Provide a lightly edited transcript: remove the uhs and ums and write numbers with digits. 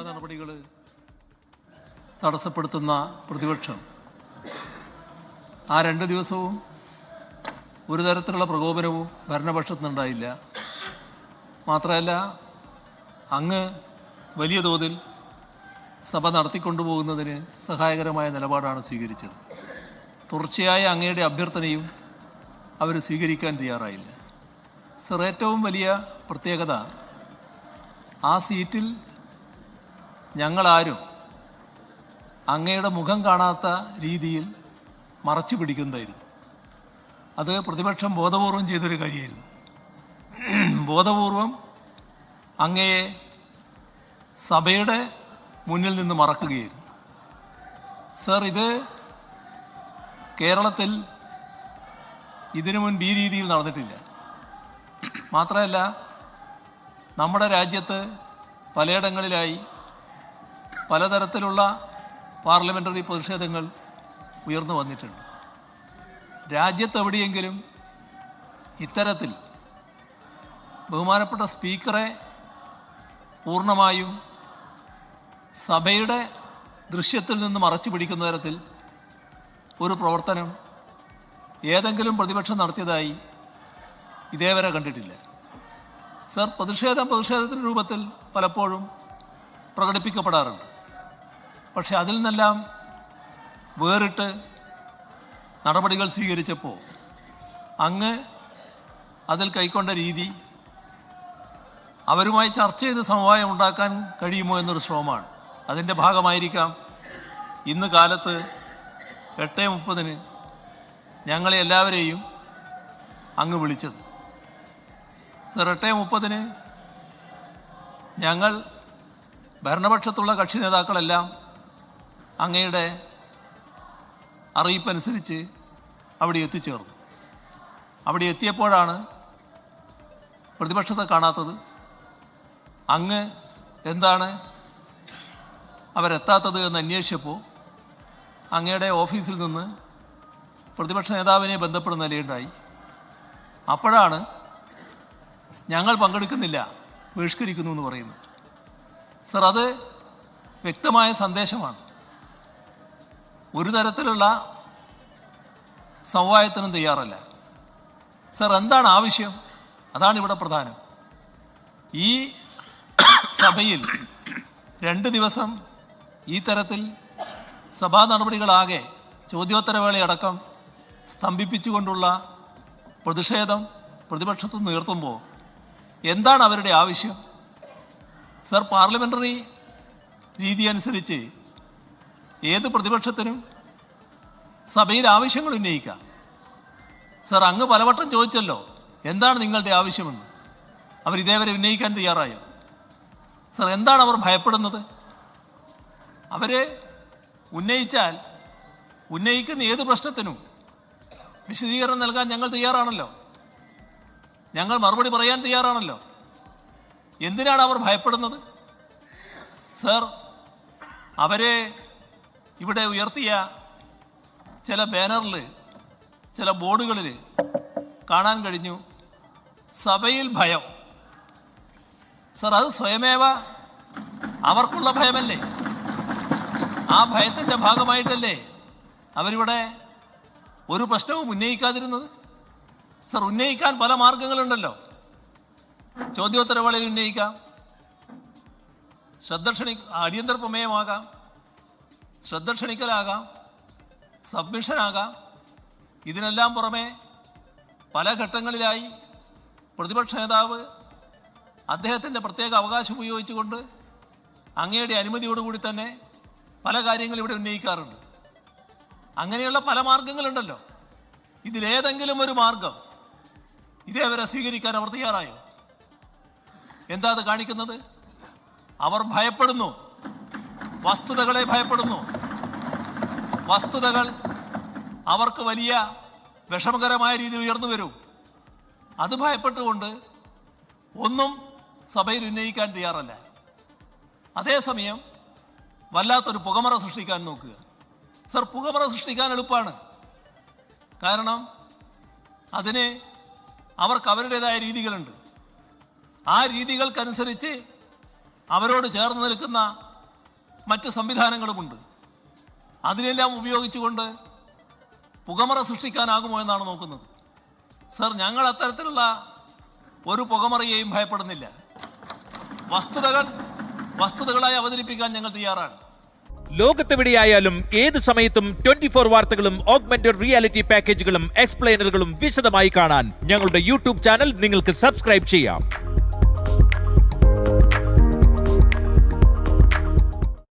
നടപടികൾ തടസ്സപ്പെടുത്തുന്ന പ്രതിപക്ഷം ആ 2 ദിവസവും ഒരു തരത്തിലുള്ള പ്രകോപനവും ഭരണപക്ഷത്തുനിന്നുണ്ടായില്ല. മാത്രമല്ല, അങ്ങ് വലിയ തോതിൽ സഭ നടത്തിക്കൊണ്ടുപോകുന്നതിന് സഹായകരമായ നിലപാടാണ് സ്വീകരിച്ചത്. തുടർച്ചയായ അങ്ങയുടെ അഭ്യർത്ഥനയും അവർ സ്വീകരിക്കാൻ തയ്യാറായില്ല. സർ, ഏറ്റവും വലിയ പ്രത്യേകത, ആ സീറ്റിൽ ഞങ്ങളാരും അങ്ങയുടെ മുഖം കാണാത്ത രീതിയിൽ മറച്ചു പിടിക്കുന്നതായിരുന്നു. അത് പ്രതിപക്ഷം ബോധപൂർവം ചെയ്തൊരു കാര്യമായിരുന്നു. ബോധപൂർവം അങ്ങയെ സഭയുടെ മുന്നിൽ നിന്ന് മറക്കുകയായിരുന്നു. സർ, ഇത് കേരളത്തിൽ ഇതിനു മുൻപ് ഈ രീതിയിൽ നടന്നിട്ടില്ല. മാത്രമല്ല, നമ്മുടെ രാജ്യത്ത് പലയിടങ്ങളിലായി പലതരത്തിലുള്ള പാർലമെൻ്ററി പ്രതിഷേധങ്ങൾ ഉയർന്നു വന്നിട്ടുണ്ട്. രാജ്യത്തെവിടെയെങ്കിലും ഇത്തരത്തിൽ ബഹുമാനപ്പെട്ട സ്പീക്കറെ പൂർണ്ണമായും സഭയുടെ ദൃശ്യത്തിൽ നിന്ന് മറച്ചു പിടിക്കുന്ന തരത്തിൽ ഒരു പ്രവർത്തനം ഏതെങ്കിലും പ്രതിപക്ഷം നടത്തിയതായി ഇതേവരെ കണ്ടിട്ടില്ല. സർ, പ്രതിഷേധത്തിൻ്റെ രൂപത്തിൽ പലപ്പോഴും പ്രകടിപ്പിക്കപ്പെടാറുണ്ട്. പക്ഷെ അതിൽ നിന്നെല്ലാം വേറിട്ട് നടപടികൾ സ്വീകരിച്ചപ്പോൾ അങ്ങ് അതിൽ കൈക്കൊണ്ട രീതി അവരുമായി ചർച്ച ചെയ്ത് സമവായം ഉണ്ടാക്കാൻ കഴിയുമോ എന്നൊരു ശ്രമമാണ്. അതിൻ്റെ ഭാഗമായിരിക്കാം ഇന്ന് കാലത്ത് 8:30 ഞങ്ങളെ എല്ലാവരെയും അങ്ങ് വിളിച്ചത്. സർ, 8:30 ഞങ്ങൾ ഭരണപക്ഷത്തുള്ള കക്ഷി നേതാക്കളെല്ലാം അങ്ങയുടെ അറിയിപ്പനുസരിച്ച് അവിടെ എത്തിച്ചേർന്നു. അവിടെ എത്തിയപ്പോഴാണ് പ്രതിപക്ഷത്തെ കാണാത്തത്. അങ്ങ് എന്താണ് അവരെത്താത്തത് എന്ന് അന്വേഷിച്ചപ്പോൾ അങ്ങയുടെ ഓഫീസിൽ നിന്ന് പ്രതിപക്ഷ നേതാവിനെ ബന്ധപ്പെടുന്ന നിലയുണ്ടായി. അപ്പോഴാണ് ഞങ്ങൾ പങ്കെടുക്കുന്നില്ല, ബഹിഷ്കരിക്കുന്നു എന്ന് പറയുന്നത്. സർ, അത് വ്യക്തമായ സന്ദേശമാണ്. ഒരു തരത്തിലുള്ള സമവായത്തിനും തയ്യാറല്ല. സർ, എന്താണ് ആവശ്യം? അതാണ് ഇവിടെ പ്രധാനം. ഈ സഭയിൽ 2 ദിവസം ഈ തരത്തിൽ സഭാ നടപടികളാകെ ചോദ്യോത്തരവേളയടക്കം സ്തംഭിപ്പിച്ചുകൊണ്ടുള്ള പ്രതിഷേധം പ്രതിപക്ഷത്തു നിന്ന് ഉയർത്തുമ്പോൾ എന്താണ് അവരുടെ ആവശ്യം? സർ, പാർലമെൻ്ററി രീതി അനുസരിച്ച് ഏത് പ്രതിപക്ഷത്തിനും സഭയിൽ ആവശ്യങ്ങൾ ഉന്നയിക്കാം. സർ, അങ്ങ് പലവട്ടം ചോദിച്ചല്ലോ എന്താണ് നിങ്ങളുടെ ആവശ്യമെന്ന്. അവരിതേവരെ ഉന്നയിക്കാൻ തയ്യാറായോ? സർ, എന്താണ് അവർ ഭയപ്പെടുന്നത്? അവരെ ഉന്നയിച്ചാൽ ഉന്നയിക്കുന്ന ഏത് പ്രശ്നത്തിനും വിശദീകരണം നൽകാൻ ഞങ്ങൾ തയ്യാറാണല്ലോ. ഞങ്ങൾ മറുപടി പറയാൻ തയ്യാറാണല്ലോ. എന്തിനാണ് അവർ ഭയപ്പെടുന്നത്? സർ, അവരെ ഇവിടെ ഉയർത്തിയ ചില ബാനറിൽ, ചില ബോർഡുകളിൽ കാണാൻ കഴിഞ്ഞു സഭയിൽ ഭയം. സർ, അത് സ്വയമേവ അവർക്കുള്ള ഭയമല്ലേ? ആ ഭയത്തിൻ്റെ ഭാഗമായിട്ടല്ലേ അവരിവിടെ ഒരു പ്രശ്നവും ഉന്നയിക്കാതിരുന്നത്? സർ, ഉന്നയിക്കാൻ പല മാർഗങ്ങളുണ്ടല്ലോ. ചോദ്യോത്തരവേളയിൽ ഉന്നയിക്കാം, അടിയന്തര പ്രമേയമാകാം, ശ്രദ്ധ ക്ഷണിക്കലാകാം, സബ്മിഷനാകാം. ഇതിനെല്ലാം പുറമെ പല ഘട്ടങ്ങളിലായി പ്രതിപക്ഷ നേതാവ് അദ്ദേഹത്തിൻ്റെ പ്രത്യേക അവകാശം ഉപയോഗിച്ചുകൊണ്ട് അങ്ങയുടെ അനുമതിയോടുകൂടി തന്നെ പല കാര്യങ്ങളും ഇവിടെ ഉന്നയിക്കാറുണ്ട്. അങ്ങനെയുള്ള പല മാർഗങ്ങളുണ്ടല്ലോ. ഇതിലേതെങ്കിലും ഒരു മാർഗം ഇതേവരെ സ്വീകരിക്കാൻ അവർ തയ്യാറായോ? എന്താ അത് കാണിക്കുന്നത്? അവർ ഭയപ്പെടുന്നു, വസ്തുതകളെ ഭയപ്പെടുന്നു. വസ്തുതകൾ അവർക്ക് വലിയ വിഷമകരമായ രീതിയിൽ ഉയർന്നു വരും. അത് ഭയപ്പെട്ടുകൊണ്ട് ഒന്നും സഭയിൽ ഉന്നയിക്കാൻ തയ്യാറല്ല. അതേസമയം വല്ലാത്തൊരു പുകമറ സൃഷ്ടിക്കാൻ നോക്കുക. സർ, പുകമറ സൃഷ്ടിക്കാൻ എളുപ്പമാണ്. കാരണം അതിന് അവർക്ക് അവരുടേതായ രീതികളുണ്ട്. ആ രീതികൾക്കനുസരിച്ച് അവരോട് ചേർന്ന് നിൽക്കുന്ന മറ്റ് സംവിധാനങ്ങളുമുണ്ട്. അതിനെല്ലാം ഉപയോഗിച്ചുകൊണ്ട് പുകമറ സൃഷ്ടിക്കാനാകുമോ എന്നാണ് നോക്കുന്നത്. സർ, ഞങ്ങൾ അത്തരത്തിലുള്ള ഒരു പുകമറയെയും ഭയപ്പെടുന്നില്ല. വസ്തുതകളായി അവതരിപ്പിക്കാൻ ഞങ്ങൾ തയ്യാറാണ്. ലോകത്തെവിടെയായാലും ഏത് സമയത്തും 24 വാർത്തകളും ഓഗ്മെന്റഡ് റിയാലിറ്റി പാക്കേജുകളും എക്സ്പ്ലെയിനറുകളും വിശദമായി കാണാൻ ഞങ്ങളുടെ യൂട്യൂബ് ചാനൽ നിങ്ങൾക്ക് സബ്സ്ക്രൈബ് ചെയ്യാം.